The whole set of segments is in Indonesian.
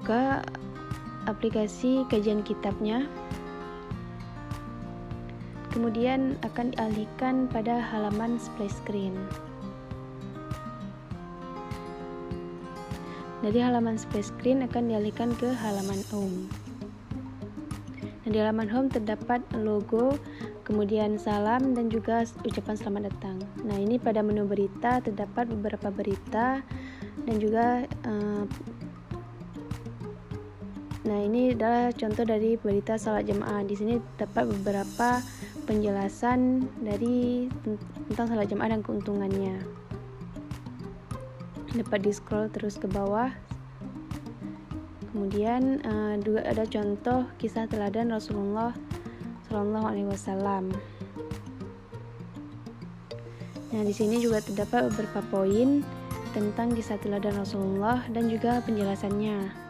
buka aplikasi kajian kitabnya. Kemudian akan dialihkan pada halaman splash screen. Dari halaman splash screen akan dialihkan ke halaman home. Nah, di halaman home terdapat logo, kemudian salam dan juga ucapan selamat datang. Nah, ini pada menu berita terdapat beberapa berita dan juga nah, ini adalah contoh dari berita salat jemaah. Di sini terdapat beberapa penjelasan tentang salat jemaah dan keuntungannya. Dapat di-scroll terus ke bawah. Kemudian juga ada contoh kisah teladan Rasulullah SAW. Nah, di sini juga terdapat beberapa poin tentang kisah teladan Rasulullah dan juga penjelasannya.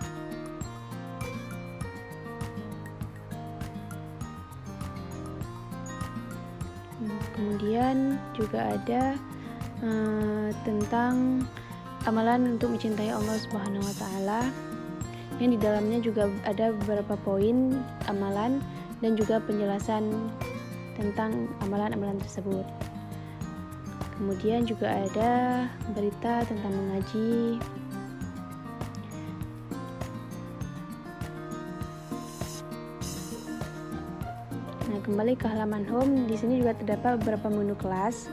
Kemudian juga ada tentang amalan untuk mencintai Allah Subhanahu wa Ta'ala, yang di dalamnya juga ada beberapa poin amalan dan juga penjelasan tentang amalan-amalan tersebut. Kemudian juga ada berita tentang mengaji. Nah, kembali ke halaman home, di sini juga terdapat beberapa menu kelas.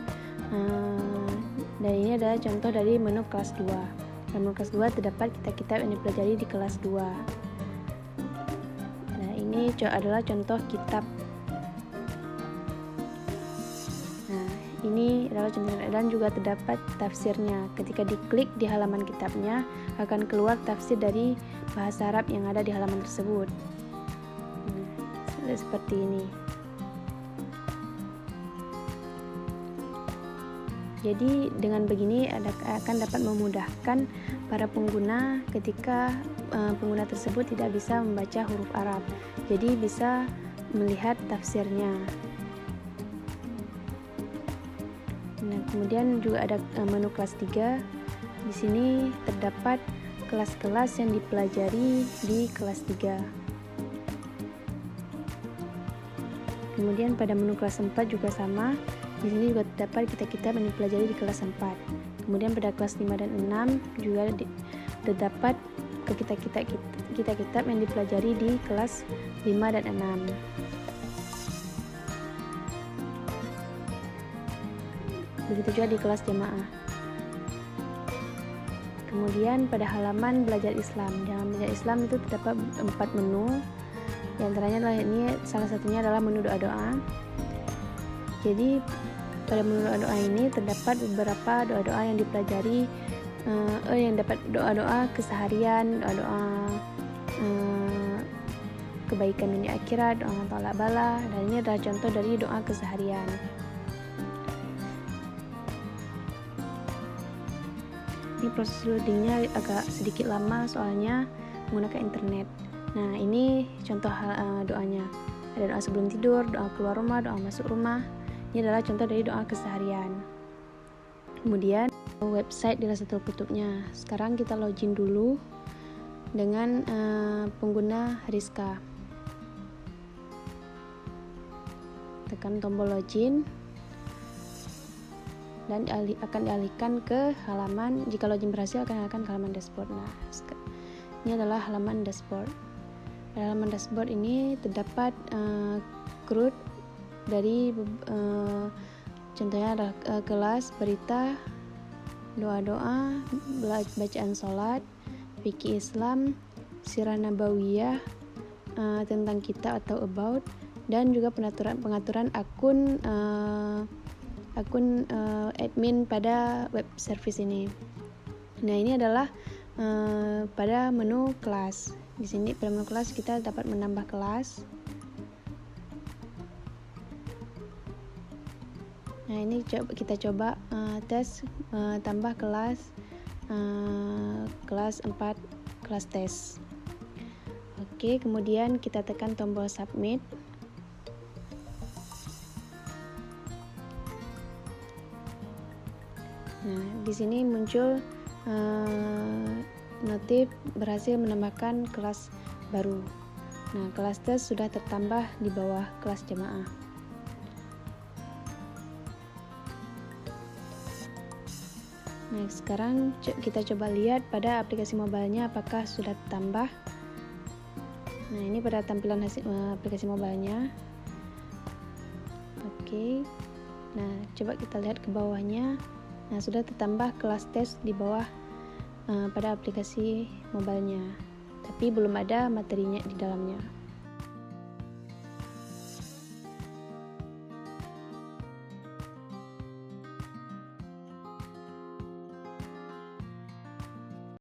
Dan ini adalah contoh dari menu kelas 2. Dalam menu kelas 2 terdapat kitab-kitab yang dipelajari di kelas 2. Nah, ini adalah contoh kitab. Nah, ini adalah contoh, dan juga terdapat tafsirnya. Ketika diklik di halaman kitabnya, akan keluar tafsir dari bahasa Arab yang ada di halaman tersebut. Nah, seperti ini. Jadi dengan begini akan dapat memudahkan para pengguna ketika pengguna tersebut tidak bisa membaca huruf Arab. Jadi bisa melihat tafsirnya. Nah, kemudian juga ada menu kelas 3. Di sini terdapat kelas-kelas yang dipelajari di kelas 3. Kemudian pada menu kelas 4 juga sama. Di sini juga terdapat kitab-kitab yang dipelajari di kelas 4. Kemudian pada kelas 5 dan 6 juga terdapat kitab-kitab yang dipelajari di kelas 5 dan 6. Begitu juga di kelas jemaah. Kemudian pada halaman belajar Islam. Dalam belajar Islam itu terdapat 4 menu. Di antaranya adalah salah satunya adalah menu doa-doa. Jadi pada menu doa-doa ini terdapat beberapa doa-doa yang dipelajari, yang dapat doa-doa keseharian, doa-doa kebaikan dunia akhirat, doa tolak bala, dan ini adalah contoh dari doa keseharian. Ini proses loadingnya agak sedikit lama soalnya menggunakan internet. Nah, ini contoh doanya. Ada doa sebelum tidur, doa keluar rumah, doa masuk rumah. Ini adalah contoh dari doa keseharian. Kemudian website di Rasatul Kutubnya. Sekarang kita login dulu dengan pengguna Rizka. Tekan tombol login dan akan dialihkan ke halaman. Jika login berhasil akan dialihkan ke halaman dashboard. Nah, ini adalah halaman dashboard. Pada halaman dashboard ini terdapat CRUD dari contohnya ada kelas, berita, doa-doa, bacaan sholat, fikih Islam, sirah nabawiyah, tentang kita atau about, dan juga pengaturan akun admin pada web service ini. Nah, ini adalah pada menu kelas. Di sini pada menu kelas kita dapat menambah kelas. Nah, ini kita coba tes tambah kelas 4, kelas tes. Oke, kemudian kita tekan tombol submit. Nah, di sini muncul notif berhasil menambahkan kelas baru. Nah, kelas tes sudah tertambah di bawah kelas jamaah. Nah, sekarang kita coba lihat pada aplikasi mobilenya apakah sudah tambah. Nah, ini pada tampilan hasil aplikasi mobilenya. Oke. Nah, coba kita lihat ke bawahnya. Nah, sudah tertambah kelas tes di bawah pada aplikasi mobilenya. Tapi belum ada materinya di dalamnya.